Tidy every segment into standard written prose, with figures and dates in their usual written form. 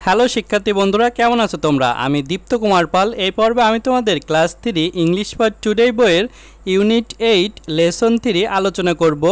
Hello শিক্ষার্থী বন্ধুরা, কেমন আছো তোমরা? আমি দীপ্ত কুমার পাল। এই পর্বে আমি তোমাদের ক্লাস 3 ইংলিশ ফর টুডে বইয়ের ইউনিট 8 লেসন 3 আলোচনা করব।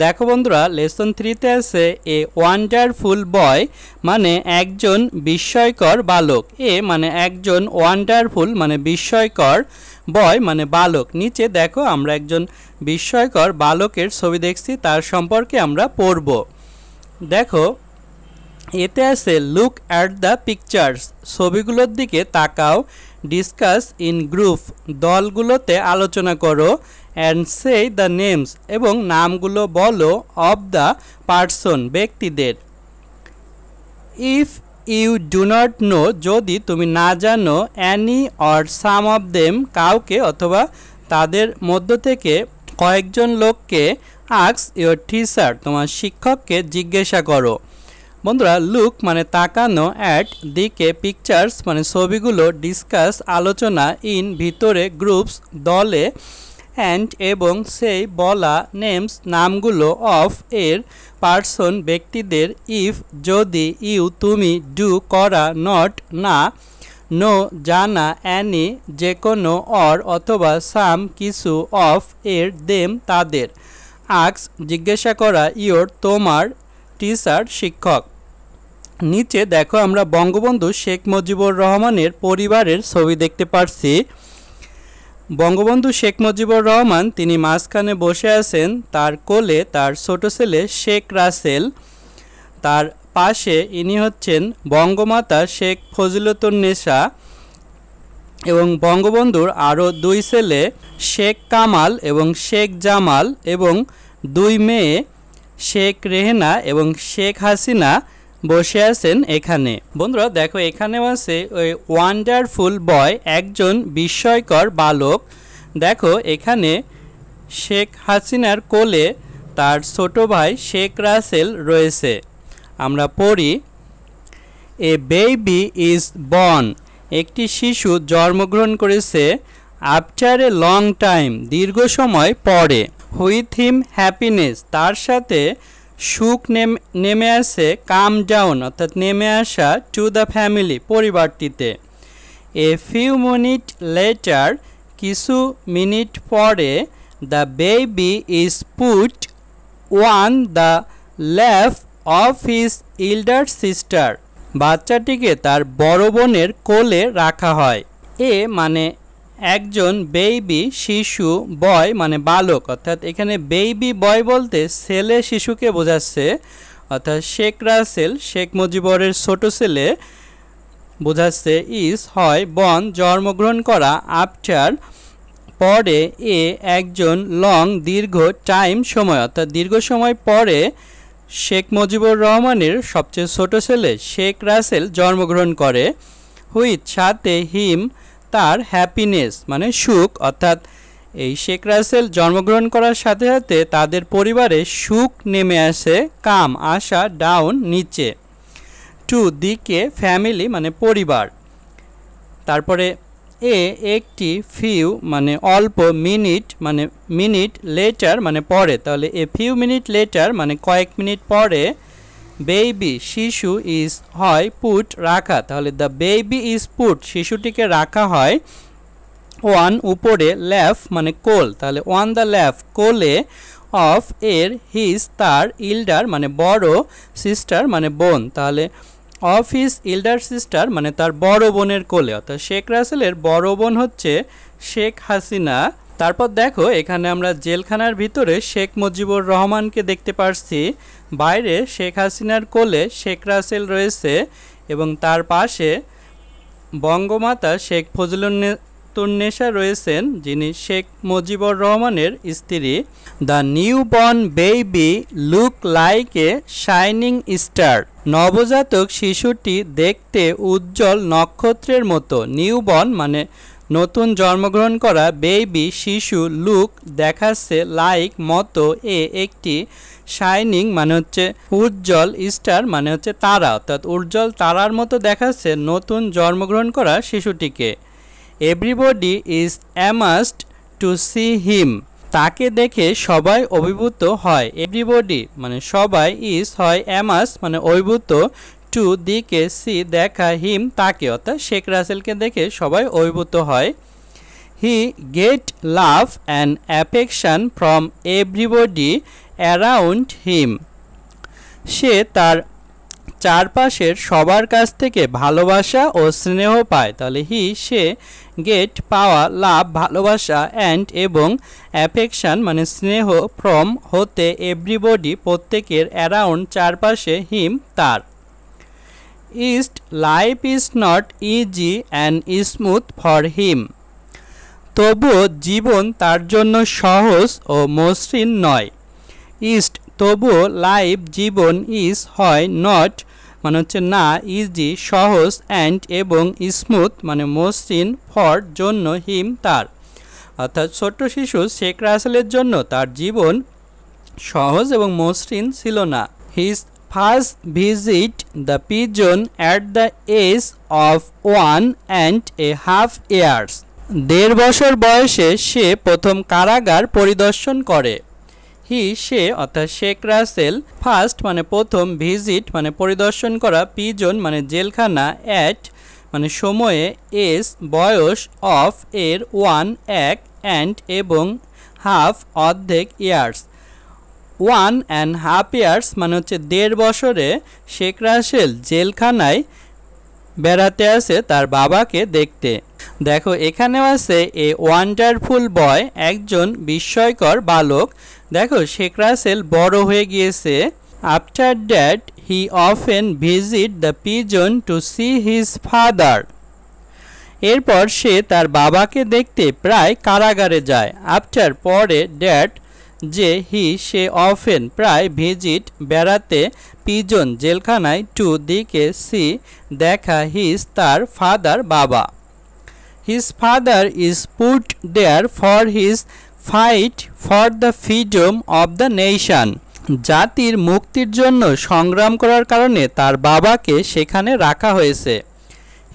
দেখো বন্ধুরা, লেসন 3তে আছে এ ওয়ান্ডারফুল বয়, মানে একজন বিস্ময়কর বালক। এ মানে একজন, ওয়ান্ডারফুল মানে বিস্ময়কর, বয় মানে বালক। নিচে দেখো আমরা একজন বিস্ময়কর বালকের ছবি দেখছি, তার সম্পর্কে আমরা পড়ব। দেখো এতে আছে লুক অ্যাট দ্য পিকচার্স, ছবিগুলোর দিকে তাকাও। ডিসকাস ইন গ্রুপ, দলগুলোতে আলোচনা করো। অ্যান্ড সে দ্য নেমস, এবং নামগুলো বলো। অফ দ্য পার্সন, ব্যক্তিদের। If you do not know, যদি তুমি না জানো। Any or some of them, কাউকে অথবা তাদের মধ্য থেকে কয়েকজন লোককে। আস্ক ইউর টিচার, তোমার শিক্ষককে জিজ্ঞাসা করো। বন্ধুরা, লুক মানে তাকানো, অ্যাট দিকে, পিকচার্স মানে ছবিগুলো, ডিসকাস আলোচনা, ইন ভিতরে, গ্রুপস দলে, অ্যান্ড এবং, সেই বলা, নেমস নামগুলো, অফ এর, পার্সন ব্যক্তিদের, ইফ যদি, ইউ তুমি, ডু করা, নট না, নো জানা, অ্যানি যে কোনো, অর অথবা, সাম কিছু, অফ এর, দেম তাদের, আস্ক জিজ্ঞাসা করা, ইয়োর তোমার, টিচার শিক্ষক। নিচে দেখো আমরা বঙ্গবন্ধু শেখ মুজিবুর রহমানের পরিবারের ছবি দেখতে পারছি। বঙ্গবন্ধু শেখ মুজিবুর রহমান তিনি মাঝখানে বসে আছেন, তার কোলে তার ছোট ছেলে শেখ রাসেল, তার পাশে ইনি হচ্ছেন বঙ্গমাতা শেখ ফজিলতুন্নেসা, এবং বঙ্গবন্ধুর আরও দুই ছেলে শেখ কামাল এবং শেখ জামাল, এবং দুই মেয়ে শেখ রেহেনা এবং শেখ হাসিনা বসে আছেন এখানে। বন্ধুরা দেখো, এখানেও আছে ওই ওয়ান্ডারফুল বয়, একজন বিস্ময়কর বালক। দেখো এখানে শেখ হাসিনার কোলে তার ছোট ভাই শেখ রাসেল রয়েছে। আমরা পড়ি, এ বেবি ইজ বর্ন, একটি শিশু জন্মগ্রহণ করেছে। আফটার এ লং টাইম, দীর্ঘ সময় পরে। হুইথ হিম হ্যাপিনেস, তার সাথে সুখ নেমে আসে। কাম ডাউন অর্থাৎ নেমে আসা। টু দ্য ফ্যামিলি, পরিবারটিতে। এ ফিউ মিনিট লেটার, কিছু মিনিট পরে। The baby is put on the lap of his elder sister, বাচ্চাটিকে তার বড় বোনের কোলে রাখা হয়। এ মানে একজন, বেবি শিশু, বয় মানে বালক, অর্থাৎ এখানে বেবি বয় বলতে ছেলে শিশুকে বোঝাচ্ছে, অর্থাৎ শেখ রাসেল শেখ মুজিবুরের ছোট ছেলে বোঝাচ্ছে। ইজ হয়, বর্ন জন্মগ্রহণ করা, আফটার পরে, এ একজন, লং দীর্ঘ, টাইম সময় অর্থাৎ দীর্ঘ সময় পরে শেখ মুজিবুর রহমানের সবচেয়ে ছোট ছেলে শেখ রাসেল জন্মগ্রহণ করে। হুইথ সাথে, হিম তার, হ্যাপিনেস মানে সুখ, অর্থাৎ এই শেখ রাসেল জন্মগ্রহণ করার সাথে সাথে তাদের পরিবারে সুখ নেমে আসে। কাম আসা, ডাউন নিচে। টু দিকে, ফ্যামিলি মানে পরিবার। তারপরে এ একটি, ফিউ মানে অল্প, মিনিট মানে মিনিট, লেটার মানে পরে, তাহলে এ ফিউ মিনিট লেটার মানে কয়েক মিনিট পরে। বেবি শিশু, ইজ হয়, পুট রাখা, তাহলে দ্য বেবি ইজ পুট শিশুটিকে রাখা হয়। ওয়ান উপরে, ল্যাফ মানে কোল, তাহলে ওয়ান দ্য ল্যাফ কোলে। অফ এর, হিজ তার, ইল্ডার মানে বড়, সিস্টার মানে বোন, তাহলে অফ হিজ ইল্ডার সিস্টার মানে তার বড় বোনের কোলে, অর্থাৎ শেখ রাসেলের বড় বোন হচ্ছে শেখ হাসিনা। তারপর দেখো এখানে আমরা জেলখানার ভিতরে শেখ মুজিবুর রহমানকে দেখতে পারছি। বাইরে শেখ হাসিনার কোলে শেখ রাসেল রয়েছে, এবং তার পাশে বঙ্গমাতা শেখ ফজিলতুন্নেসা রয়েছেন, যিনি শেখ মুজিবুর রহমানের স্ত্রী। The new born baby look like a shining star, নবজাতক শিশুটি দেখতে উজ্জ্বল নক্ষত্রের মতো। নিউ বর্ন মানে নতুন জন্মগ্রহণ করা, বেবি শিশু, লুক দেখাচ্ছে, লাইক মতো, এ একটি, শাইনিং মানে হচ্ছে উজ্জ্বল, স্টার মানে হচ্ছে তারা, অর্থাৎ উজ্জ্বল তারার মতো দেখাচ্ছে নতুন জন্মগ্রহণ করা শিশুটিকে। Everybody is amazed to see him, তাকে দেখে সবাই অভিভূত হয়। এভরিবডি মানে সবাই, ইজ হয়, অ্যামাজ মানে অভিভূত, টু দিকে সি দেখা হিম তাকে, অর্থাৎ শেখ রাসেলকে দেখে সবাই অভিভূত হয়। He get love and affection from everybody around him. সে তার চারপাশের সবার কাছ থেকে ভালোবাসা ও স্নেহ পায়। তাহলে সে গেট পাওয়া, লাভ ভালোবাসা, অ্যান্ড এবং অ্যাফেকশন মানে স্নেহ, ফ্রম হতে, এভরিবডি প্রত্যেকের, অ্যারাউন্ড চারপাশে, হিম তার। East life is not easy and smooth for him. তবুও জীবন তার জন্য সহজ ও মসৃণ নয়। ইস্ট তবুও, লাইফ জীবন, ইজ হয়, নট মানে হচ্ছে না, ইজি সহজ, অ্যান্ড এবং স্মুথ মানে মসৃণ, ফর জন্য, হিম তার। অর্থাৎ ছোট্ট শিশু শেখ রাসেলের জন্য তার জীবন সহজ এবং মসৃণ ছিল না। His first visit the prison at the age of 1.5 years। 1.5 বছর বয়সে সে প্রথম কারাগার পরিদর্শন করে। সে অর্থাৎ শেখ রাসেল, ফার্স্ট মানে প্রথম, ভিজিট মানে পরিদর্শন করা, পিজন মানে জেলখানা, অ্যাট মানে সময়ে, এজ বয়স, অফ এর, 1 অ্যান্ড এবং হাফ অর্ধেক, ইয়ার্স 1.5 years মানে হচ্ছে 1.5 বছরে শেখ রাসেল জেলখানায় বেড়াতে আসে তার বাবাকে দেখতে। দেখো এখানেও আছে এ ওয়ান্ডারফুল বয়, একজন বিস্ময়কর বালক। দেখো শেখ রাসেল বড় হয়ে গিয়েছে। After that he often visit the prison to see his father. এরপর সে তার বাবাকে দেখতে প্রায় কারাগারে যায়। আফটার পরে, দ্যাট যে, সে অফেন প্রায়, ভিজিট বেড়াতে, পিজন জেলখানায়, টু দিকে, সি দেখা, হিজ তার, ফাদার বাবা। His father is put there for his fight for the freedom of the nation. জাতির মুক্তির জন্য সংগ্রাম করার কারণে তার বাবাকে সেখানে রাখা হয়েছে।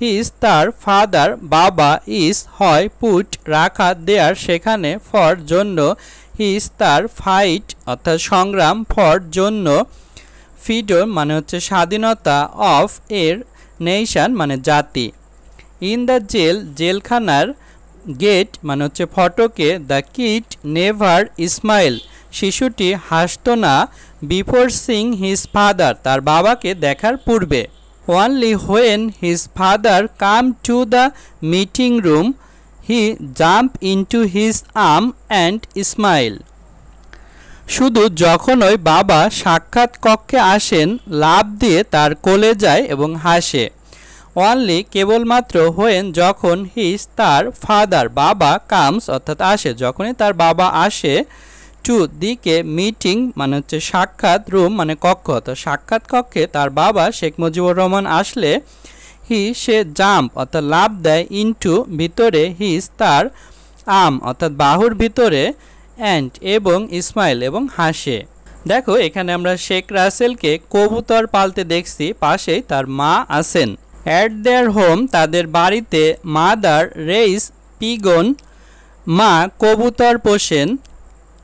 হিজ তার, ফাদার বাবা, ইজ হয়, পুট রাখা, দেয়ার সেখানে, ফর জন্য, হিজ তার, ফাইট অর্থাৎ সংগ্রাম, ফর জন্য, ফ্রিডম মানে হচ্ছে স্বাধীনতা, অফ এর, নেশন মানে জাতি। ইন দ্য জেল জেলখানার, গেট মানে হচ্ছে ফটকে, দ্য কিড নেভার স্মাইল শিশুটি হাসত না, বিফোর সিং হিজ ফাদার তার বাবাকে দেখার পূর্বে। Only when his father come to the meeting room he jump into his arm and smile. শুধু যখন ওই বাবা সাক্ষাৎ কক্ষে আসেন লাফ দিয়ে তার কোলে যায় এবং হাসে। অনলি কেবলমাত্র, হোয়েন যখন, হিজ তার, ফাদার বাবা, কামস অর্থাৎ আসে, যখনই তার বাবা আসে, টু দিকে, মিটিং মানে হচ্ছে সাক্ষাৎ, রুম মানে কক্ষ অর্থাৎ সাক্ষাৎ কক্ষে তার বাবা শেখ মুজিবুর রহমান আসলে, সে জাম্প অর্থাৎ লাফ দেয়, ইনটু ভিতরে, হিজ তার, আর্ম অর্থাৎ বাহুর ভিতরে, অ্যান্ড এবং স্মাইল এবং হাসে। দেখো এখানে আমরা শেখ রাসেলকে কবুতর পালতে দেখছি, পাশেই তার মা আছেন। অ্যাট দেয়ার হোম তাদের বাড়িতে, মাদার রেইজ পিগন মা কবুতর পোষেন।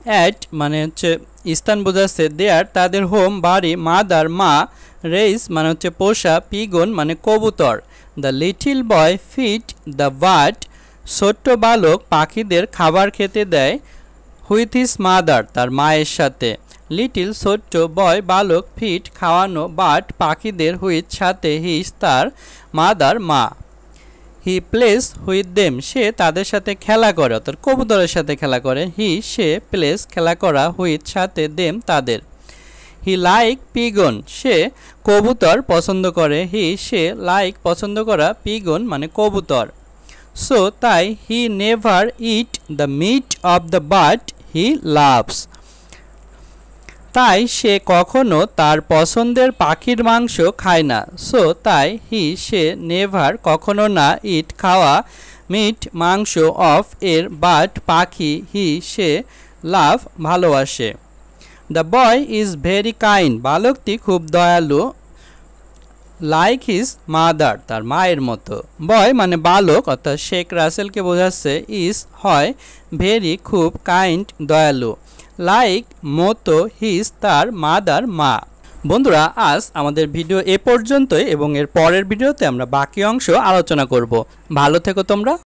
অ্যাট মানে হচ্ছে স্থান বোঝাচ্ছে, দেয়ার তাদের হোম বাড়ি, মাদার মা, রেইজ মানে হচ্ছে পোষা, পিগন মানে কবুতর। The little boy feed the bird ছোট্ট বালক পাখিদের খাবার খেতে দেয়, হুইথ হিজ মাদার তার মায়ের সাথে। লিটিল ছোট্ট, বয় বালক, ফিড খাওয়ানো, বার্ড পাখিদের, হুইথ সাথে, হিজ তার, মাদার মা। হি প্লেস হুইথ দেম সে তাদের সাথে খেলা করে অর্থাৎ কবুতরের সাথে খেলা করে। সে প্লেস খেলা করা, হুইথ সাথে, দেম তাদের। হি লাইক পিগন সে কবুতর পছন্দ করে। সে লাইক পছন্দ করা, পিগন মানে কবুতর। সো তাই, he never eat the meat of the bird he loves তাই সে কখনো তার পছন্দের পাখির মাংস খায় না। সো তাই, সে নেভার কখনো না, ইট খাওয়া, মিট মাংস, অফ এর, বার্ড পাখি, সে লাভ ভালোবাসে। The boy is very kind বালকটি খুব দয়ালু, লাইক হিজ মাদার তার মায়ের মতো। বয় মানে বালক অর্থাৎ শেখ রাসেলকে বোঝাচ্ছে, ইজ হয়, ভেরি খুব, কাইন্ড দয়ালু, লাইক মতো, হিজ তার, মাদার মা। বন্ধুরা আজ আমাদের ভিডিও এ পর্যন্তই এবং এর পরের ভিডিওতে আমরা বাকি অংশ আলোচনা করব। ভালো থেকো তোমরা।